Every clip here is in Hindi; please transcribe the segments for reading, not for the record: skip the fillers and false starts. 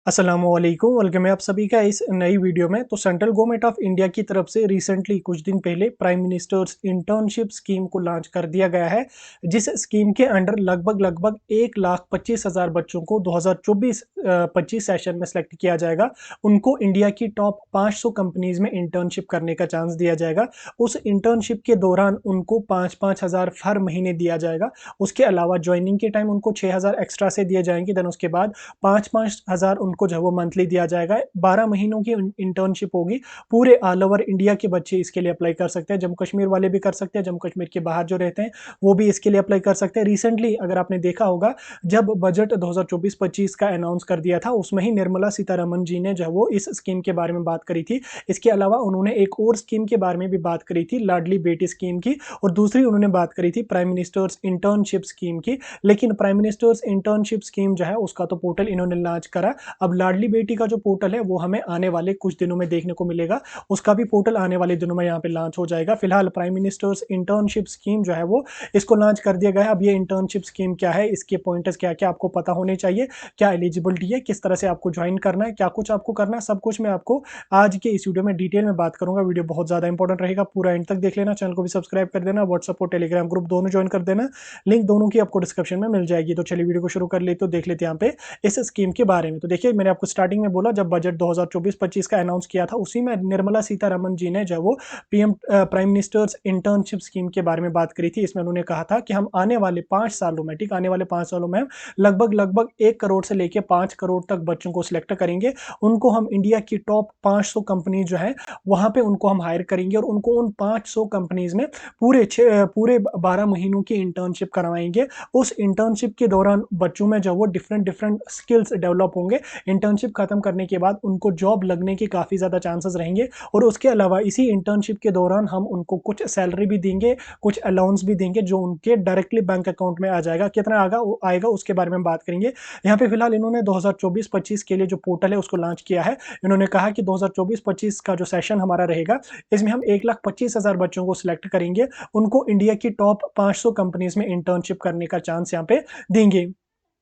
अस्सलामुअलैकुम, वेलकम है आप सभी का इस नई वीडियो में। तो सेंट्रल गवर्नमेंट ऑफ इंडिया की तरफ से रिसेंटली कुछ दिन पहले प्राइम मिनिस्टर्स इंटर्नशिप स्कीम को लॉन्च कर दिया गया है, जिस स्कीम के अंडर लगभग 1,25,000 बच्चों को 2024-25 सेशन में सेलेक्ट किया जाएगा। उनको इंडिया की टॉप 500 कंपनीज में इंटर्नशिप करने का चांस दिया जाएगा। उस इंटर्नशिप के दौरान उनको 5-5 हज़ार हर महीने दिया जाएगा। उसके अलावा ज्वाइनिंग के टाइम उनको 6,000 एक्स्ट्रा से दिए जाएंगे। देन उसके बाद 5-5 हज़ार उनको जो है वो मंथली दिया जाएगा। 12 महीनों की इंटर्नशिप होगी। पूरे ऑल ओवर इंडिया के बच्चे इसके लिए अप्लाई कर सकते हैं। जम्मू कश्मीर वाले भी कर सकते हैं, जम्मू कश्मीर के बाहर जो रहते हैं वो भी इसके लिए अप्लाई कर सकते हैं। रिसेंटली अगर आपने देखा होगा, जब बजट 2024-25 का अनाउंस कर दिया था, उसमें ही निर्मला सीतारमण जी ने जो है वो इस स्कीम के बारे में बात करी थी। इसके अलावा उन्होंने एक और स्कीम के बारे में भी बात करी थी, लाडली बेटी स्कीम की, और दूसरी उन्होंने बात करी थी प्राइम मिनिस्टर्स इंटर्नशिप स्कीम की। लेकिन प्राइम मिनिस्टर्स इंटर्नशिप स्कीम जो है उसका तो पोर्टल इन्होंने लॉन्च करा। अब लाडली बेटी का जो पोर्टल है वो हमें आने वाले कुछ दिनों में देखने को मिलेगा। उसका भी पोर्टल आने वाले दिनों में यहाँ पे लॉन्च हो जाएगा। फिलहाल प्राइम मिनिस्टर्स इंटर्नशिप स्कीम जो है वो इसको लॉन्च कर दिया गया है। अब ये इंटर्नशिप स्कीम क्या है, इसके पॉइंटर्स क्या क्या आपको पता होने चाहिए, क्या एलिजिबिलिटी है, किस तरह से आपको ज्वाइन करना है, क्या कुछ आपको करना है, सब कुछ मैं आपको आज के इस वीडियो में डिटेल में बात करूंगा। वीडियो बहुत ज्यादा इंपॉर्टेंट रहेगा, पूरा एंड तक देख लेना। चैनल को भी सब्सक्राइब कर देना, व्हाट्सएप और टेलीग्राम ग्रुप दोनों ज्वाइन कर देना। लिंक दोनों की आपको डिस्क्रिप्शन में मिल जाएगी। तो चलिए वीडियो को शुरू कर लेते, तो देख लेते हैं यहाँ पे इस स्कीम के बारे में। तो देखिए, मैंने आपको स्टार्टिंग में बोला, जब बजट 2024-25 का अनाउंस किया था, उसी में निर्मला सीतारमण जी ने जब वो PM prime ministers internship scheme के बारे में बात करी थी, इसमें उन्होंने कहा था कि हम आने वाले 5 सालों में, ठीक, आने वाले 5 सालों में लगभग 1 करोड़ से लेकर 5 करोड़ तक बच्चों को सिलेक्ट करेंगे। उनको हम इंडिया की टॉप 500 कंपनी जो है वहां पे उनको हम हायर करेंगे, और उनको उन 500 कंपनीज में पूरे 12 महीनों की इंटर्नशिप करवाएंगे। उस इंटर्नशिप के दौरान बच्चों में जो वो डिफरेंट डिफरेंट स्किल्स डेवलप होंगे। इंटर्नशिप खत्म करने के बाद उनको जॉब लगने के काफ़ी ज़्यादा चांसेस रहेंगे। और उसके अलावा इसी इंटर्नशिप के दौरान हम उनको कुछ सैलरी भी देंगे, कुछ अलाउंस भी देंगे, जो उनके डायरेक्टली बैंक अकाउंट में आ जाएगा। कितना आएगा उसके बारे में बात करेंगे। यहाँ पे फिलहाल इन्होंने 2024-25 के लिए जो पोर्टल है उसको लॉन्च किया है। इन्होंने कहा कि 2024-25 का जो सेशन हमारा रहेगा, इसमें हम 1,25,000 बच्चों को सिलेक्ट करेंगे। उनको इंडिया की टॉप 500 कंपनीज में इंटर्नशिप करने का चांस यहाँ पे देंगे।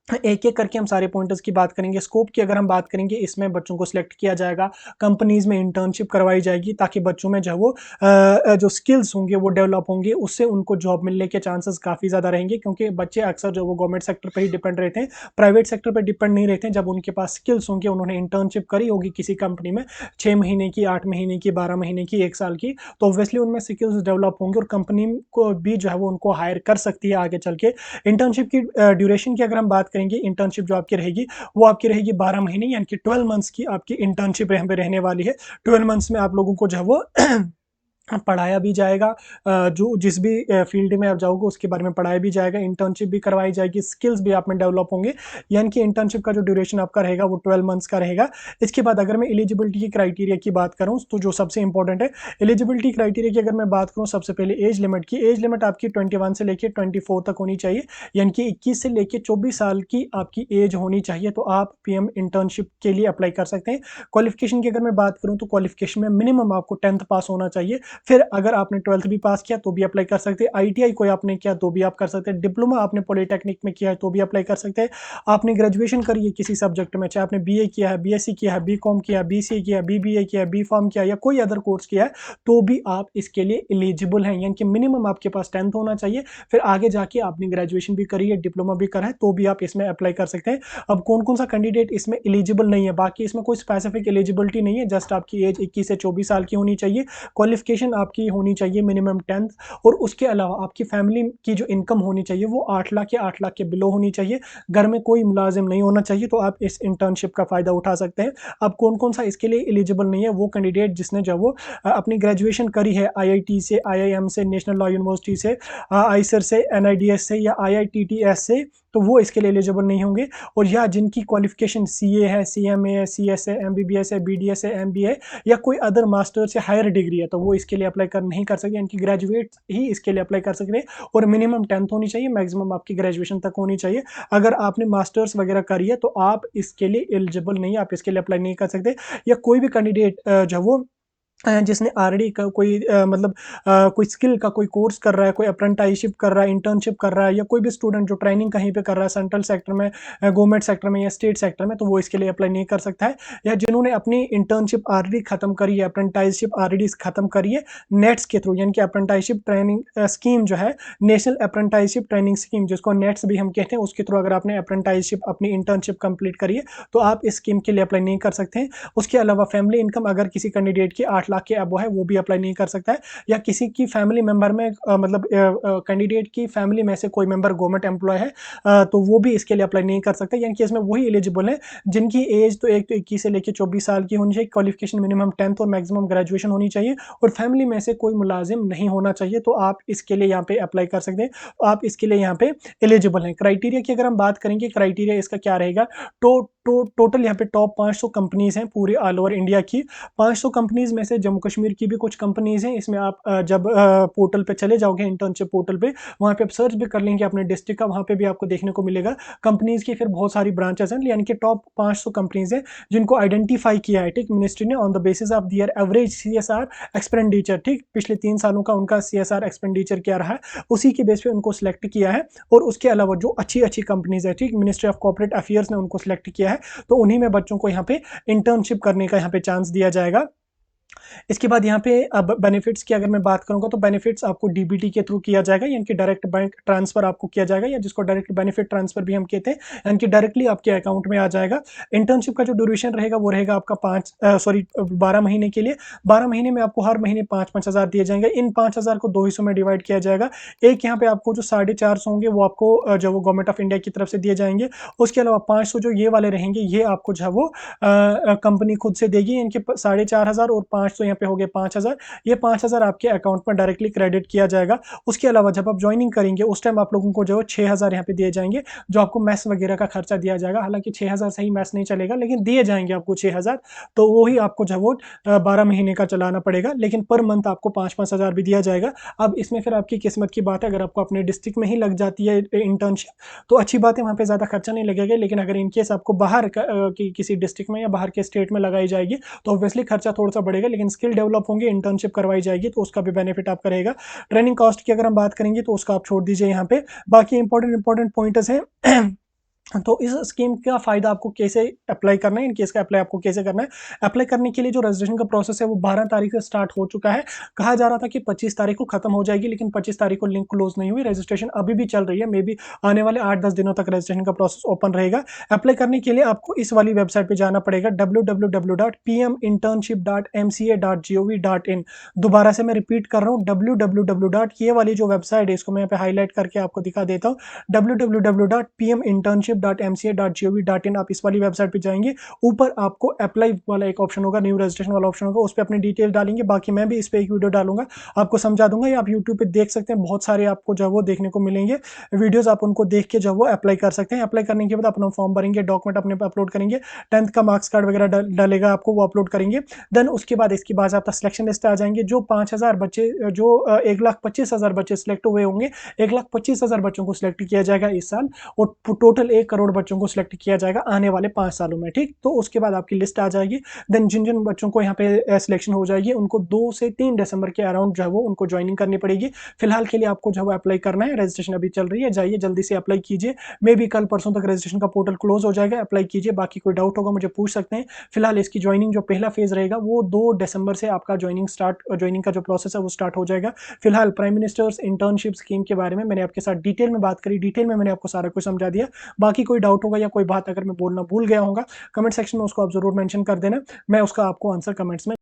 एक एक करके हम सारे पॉइंटर्स की बात करेंगे। स्कोप की अगर हम बात करेंगे, इसमें बच्चों को सिलेक्ट किया जाएगा, कंपनीज में इंटर्नशिप करवाई जाएगी, ताकि बच्चों में जो है वो जो स्किल्स होंगे वो डेवलप होंगे, उससे उनको जॉब मिलने के चांसेस काफ़ी ज़्यादा रहेंगे। क्योंकि बच्चे अक्सर जो वो गवर्नमेंट सेक्टर पर ही डिपेंड रहते हैं, प्राइवेट सेक्टर पर डिपेंड नहीं रहते हैं। जब उनके पास स्किल्स होंगे, उन्होंने इंटर्नशिप करी होगी किसी कंपनी में 6 महीने की, 8 महीने की, 12 महीने की, 1 साल की, तो ऑब्वियसली उनमें स्किल्स डेवलप होंगे, और कंपनी को भी जो है वो उनको हायर कर सकती है आगे चल के। इंटर्नशिप की ड्यूरेशन की अगर हम बात करेंगे, इंटर्नशिप जो आपकी रहेगी वो आपकी रहेगी 12 महीने, यानी कि 12 मंथ्स की आपकी इंटर्नशिप रहने वाली है। 12 मंथ्स में आप लोगों को जो है वो पढ़ाया भी जाएगा। जो जिस भी फील्ड में आप जाओगे उसके बारे में पढ़ाया भी जाएगा, इंटर्नशिप भी करवाई जाएगी, स्किल्स भी आप में डेवलप होंगे। यानी कि इंटर्नशिप का जो ड्यूरेशन आपका रहेगा वो 12 मंथ्स का रहेगा। इसके बाद अगर मैं एलिजिबिलिटी की क्राइटेरिया की बात करूँ, तो जो सबसे इंपॉर्टेंट है एलिजिबिलिटी क्राइटेरिया की, अगर मैं बात करूँ सबसे पहले एज लिमिट की, एज लिमिट आपकी 21 से लेकर 24 तक होनी चाहिए। यानी कि 21 से लेकर 24 साल की आपकी एज होनी चाहिए, तो आप पीएम इंटर्नशिप के लिए अप्लाई कर सकते हैं। क्वालिफिकेशन की अगर मैं बात करूँ, तो क्वालिफिकेशन में मिनिमम आपको 10th पास होना चाहिए। फिर अगर आपने 12th भी पास किया तो भी अप्लाई कर सकते हैं। आईटीआई कोई आपने किया तो भी आप कर सकते हैं। डिप्लोमा आपने पॉलिटेक्निक में किया है तो भी अप्लाई कर सकते हैं। आपने ग्रेजुएशन करी है किसी सब्जेक्ट में, चाहे आपने बीए किया है, बीएससी किया है, बीकॉम किया है, बीसीए किया है, बीबीए किया है, बीफार्म किया है, या कोई अदर कोर्स किया है, तो भी आप इसके लिए एलिजिबल हैं। यानी कि मिनिमम आपके पास 10th होना चाहिए। फिर आगे जाके आपने ग्रेजुएशन भी करी है, डिप्लोमा भी करा है, तो भी आप इसमें अप्लाई कर सकते हैं। अब कौन कौन सा कैंडिडेट इसमें एलिजिबल नहीं है, बाकी इसमें कोई स्पेसिफिक एलिजिबिलिटी नहीं है। जस्ट आपकी एज 21 से 24 साल की होनी चाहिए, क्वालिफिकेशन आपकी होनी चाहिए मिनिमम 10th, और उसके अलावा आपकी फैमिली की जो इनकम होनी चाहिए वो 8 लाख या 8 लाख के बिलो होनी चाहिए। घर में कोई मुलाजिम नहीं होना चाहिए, तो आप इस इंटर्नशिप का फ़ायदा उठा सकते हैं। अब कौन कौन सा इसके लिए एलिजिबल नहीं है, वो कैंडिडेट जिसने जो वो अपनी ग्रेजुएशन करी है आईआईटी से, आईआईएम से, नेशनल लॉ यूनिवर्सिटी से, आईसर से, एनआईडीएस से, या आईआईटीटीएस से, तो वो इसके लिए एलिजिबल नहीं होंगे। और या जिनकी क्वालिफिकेशन सीए है, सीएमए है, सीएस है, एमबीबीएस है, बीडीएस है, एमबीए, या कोई अदर मास्टर्स या हायर डिग्री है, तो वो इसके लिए अप्लाई कर नहीं कर सकते। यानी कि ग्रेजुएट ही इसके लिए अप्लाई कर सकते हैं, और मिनिमम 10th होनी चाहिए, मैक्सिमम आपकी ग्रेजुएशन तक होनी चाहिए। अगर आपने मास्टर्स वगैरह करी है तो आप इसके लिए एलिजिबल नहीं है, आप इसके लिए अप्लाई नहीं कर सकते। या कोई भी कैंडिडेट जो वो जिसने ऑलरेडी कोई मतलब कोई स्किल का कोई कोर्स कर रहा है, कोई अप्रेंटिसशिप कर रहा है, इंटर्नशिप कर रहा है, या कोई भी स्टूडेंट जो ट्रेनिंग कहीं पे कर रहा है सेंट्रल सेक्टर में, गवर्नमेंट सेक्टर में या स्टेट सेक्टर में, तो वो इसके लिए अप्लाई नहीं कर सकता है। या जिन्होंने अपनी इंटर्नशिप ऑलरेडी खत्म करी है, अप्रेंटिसशिप ऑलरेडी खत्म करी है नेट्स के थ्रू, यानी कि अप्रेंटिसशिप ट्रेनिंग स्कीम जो है, नेशनल अप्रेंटिसशिप ट्रेनिंग स्कीम, जिसको नेट्स भी हम कहते हैं, उसके थ्रू अगर आपने अप्रेंटिसशिप अपनी इंटर्नशिप कंप्लीट करी है तो आप इस स्कीम के लिए अप्लाई नहीं कर सकते हैं। उसके अलावा फैमिली इनकम अगर किसी कैंडिडेट की 8 लाख के अबव है, वो भी अप्लाई नहीं कर सकता है। या किसी की फैमिली मेंबर में मतलब कैंडिडेट की फैमिली में से कोई मेंबर गवर्नमेंट एम्प्लॉय है, तो वो भी इसके लिए अप्लाई नहीं कर सकता। यानी कि इसमें वही एलिजिबल है जिनकी एज तो एक तो 21 से लेकर 24 साल की होनी चाहिए, क्वालिफिकेशन मिनिमम 10th और मैक्सिमम ग्रेजुएशन होनी चाहिए, और फैमिली में से कोई मुलाजिम नहीं होना चाहिए, तो आप इसके लिए यहाँ पे अप्लाई कर सकते हैं। आप इसके लिए यहाँ पे एलिजिबल हैं। क्राइटेरिया की अगर हम बात करेंगे, क्राइटेरिया इसका क्या रहेगा, टोटल यहाँ पे टॉप 500 कंपनीज हैं पूरे ऑल ओवर इंडिया की। 500 कंपनीज में से जम्मू कश्मीर की भी कुछ कंपनीज हैं। इसमें आप जब पोर्टल पे चले जाओगे, इंटर्नशिप पोर्टल पे, वहाँ पे आप सर्च भी कर लेंगे अपने डिस्ट्रिक्ट का, वहाँ पे भी आपको देखने को मिलेगा कंपनीज की फिर बहुत सारी ब्रांचेस हैं, यानी कि टॉप 500 कंपनीज हैं जिनको आइडेंटिफाई किया है, ठीक, मिनिस्ट्री ने, on the basis of their average CSR expenditure, ठीक, पिछले 3 सालों का उनका CSR एक्सपेंडिचर क्या रहा है, उसी के बेस पे उनको सिलेक्ट किया है। और उसके अलावा जो अच्छी अच्छी कंपनीज है, ठीक, मिनिस्ट्री ऑफ कॉर्पोरेट अफेयर्स ने उनको सिलेक्ट किया है, तो उन्हीं में बच्चों को यहाँ पे इंटर्नशिप करने का यहाँ पे चांस दिया जाएगा। इसके बाद यहाँ पे अब बेनिफिट्स की अगर मैं बात करूँगा, तो बेनिफिट्स आपको डीबीटी के थ्रू किया जाएगा, यानी कि डायरेक्ट बैंक ट्रांसफर आपको किया जाएगा, या जिसको डायरेक्ट बेनिफिट ट्रांसफर भी हम कहते हैं, यानी कि डायरेक्टली आपके अकाउंट में आ जाएगा। इंटर्नशिप का जो ड्यूरेशन रहेगा वो रहेगा आपका 12 महीने के लिए। 12 महीने में आपको हर महीने 5-5 हज़ार दिए जाएंगे। इन 5 हज़ार को 2 हिस्सों में डिवाइड किया जाएगा। एक यहाँ पे आपको जो 450 होंगे वो आपको जो वो गवर्नमेंट ऑफ इंडिया की तरफ से दिए जाएंगे। उसके अलावा 500 जो ये वाले रहेंगे, ये आपको जो है वो कंपनी खुद से देगी। इनके 4,500 और 500 यहाँ पे हो गए 5,000। ये 5,000 आपके अकाउंट में डायरेक्टली क्रेडिट किया जाएगा। उसके अलावा जब आप ज्वाइनिंग करेंगे उस टाइम आप लोगों को जो 6,000 यहाँ पे दिए जाएंगे, जो आपको मैस वगैरह का खर्चा दिया जाएगा। हालांकि 6,000 से ही मैस नहीं चलेगा, लेकिन दिए जाएंगे आपको 6,000, तो वही आपको जो वो 12 महीने का चलाना पड़ेगा, लेकिन पर मंथ आपको 5-5 हज़ार भी दिया जाएगा। अब इसमें फिर आपकी किस्मत की बात है, अगर आपको अपने डिस्ट्रिक्ट में ही लग जाती है इंटर्नशिप तो अच्छी बात है, वहाँ पे ज़्यादा खर्चा नहीं लगेगा। लेकिन अगर इनकेस आपको बाहर किसी डिस्ट्रिक्ट में या बाहर के स्टेट में लगाई जाएगी तो ऑब्वियसली खर्चा थोड़ा सा बढ़ेगा, लेकिन स्किल डेवलप होंगे, इंटर्नशिप करवाई जाएगी, तो उसका भी बेनिफिट आपका रहेगा। ट्रेनिंग कॉस्ट की अगर हम बात करेंगे तो उसका आप छोड़ दीजिए यहाँ पे। बाकी इंपॉर्टेंट पॉइंट्स हैं तो इस स्कीम का फ़ायदा आपको कैसे अप्लाई करना है, इन केस का अप्लाई आपको कैसे करना है। अप्लाई करने के लिए जो रजिस्ट्रेशन का प्रोसेस है वो 12 तारीख से स्टार्ट हो चुका है। कहा जा रहा था कि 25 तारीख को खत्म हो जाएगी, लेकिन 25 तारीख को लिंक क्लोज नहीं हुई। रजिस्ट्रेशन अभी भी चल रही है, मे बी आने वाले 8-10 दिनों तक रजिस्ट्रेशन का प्रोसेस ओपन रहेगा। अप्लाई करने के लिए आपको इस वाली वेबसाइट पर जाना पड़ेगा, www.pminternship.mca.gov.in। दोबारा से मैं रिपीट कर रहा हूँ, www. ये वाली जो वेबसाइट है इसको मैं यहाँ पे हाईलाइट करके आपको दिखा देता हूँ, www.pminternship.mca.gov.in। आप इस वाली वेबसाइट पे जाएंगे, ऊपर आपको अप्लाई वाला एक ऑप्शन होगा, न्यू रजिस्ट्रेशन वाला ऑप्शन होगा, उस पर अपनी डिटेल डालेंगे। बाकी मैं भी इस पर एक वीडियो डालूंगा, आपको समझा दूंगा, या आप यूट्यूब पे देख सकते हैं, बहुत सारे आपको जो वो देखने को मिलेंगे वीडियोस, आप उनको देख के जो वो अप्लाई कर सकते हैं। अप्लाई करने के बाद अपना फॉर्म भरेंगे, डॉक्यूमेंट अपने अपलोड करेंगे, 10th का मार्क्स कार्ड वगैरह डालेगा आपको, वो अपलोड करेंगे। देन उसके बाद इसके बाद आपका सिलेक्शन लिस्ट आ जाएंगे। जो 5,000 बच्चे, जो 1,25,000 बच्चे सिलेक्ट हुए होंगे, 1,25,000 बच्चों को सिलेक्ट किया जाएगा इस साल, और टोटल 1 करोड़ बच्चों को सिलेक्ट किया जाएगा आने वाले 5 सालों में, ठीक। तो उसके बाद आपकी लिस्ट आ जाएगी। देन जिन जिन बच्चों को यहाँ पे सिलेक्शन हो जाएगी उनको 2 से 3 दिसंबर के अराउंड जो है वो उनको ज्वाइनिंग करनी पड़ेगी। फिलहाल के लिए आपको जो है अप्लाई करना है, रजिस्ट्रेशन अभी चल रही है, जाइए जल्दी से अप्लाई कीजिए। मे बी कल परसों तक रजिस्ट्रेशन का पोर्टल क्लोज हो जाएगा, अप्लाई कीजिए। बाकी कोई डाउट होगा मुझे पूछ सकते हैं। फिलहाल इसकी ज्वाइनिंग जो पहला फेज रहेगा वो 2 दिसंबर से आपका ज्वाइनिंग का जो प्रोसेस है वो स्टार्ट हो जाएगा। फिलहाल प्राइम मिनिस्टर्स इंटर्नशिप स्कीम के बारे में मैंने आपके साथ डिटेल में बात करी, डिटेल में मैंने आपको सारा कुछ समझा दिया। बाकी कोई डाउट होगा या कोई बात अगर मैं बोलना भूल गया होगा, कमेंट सेक्शन में उसको आप जरूर मेंशन कर देना, मैं उसका आपको आंसर कमेंट्स में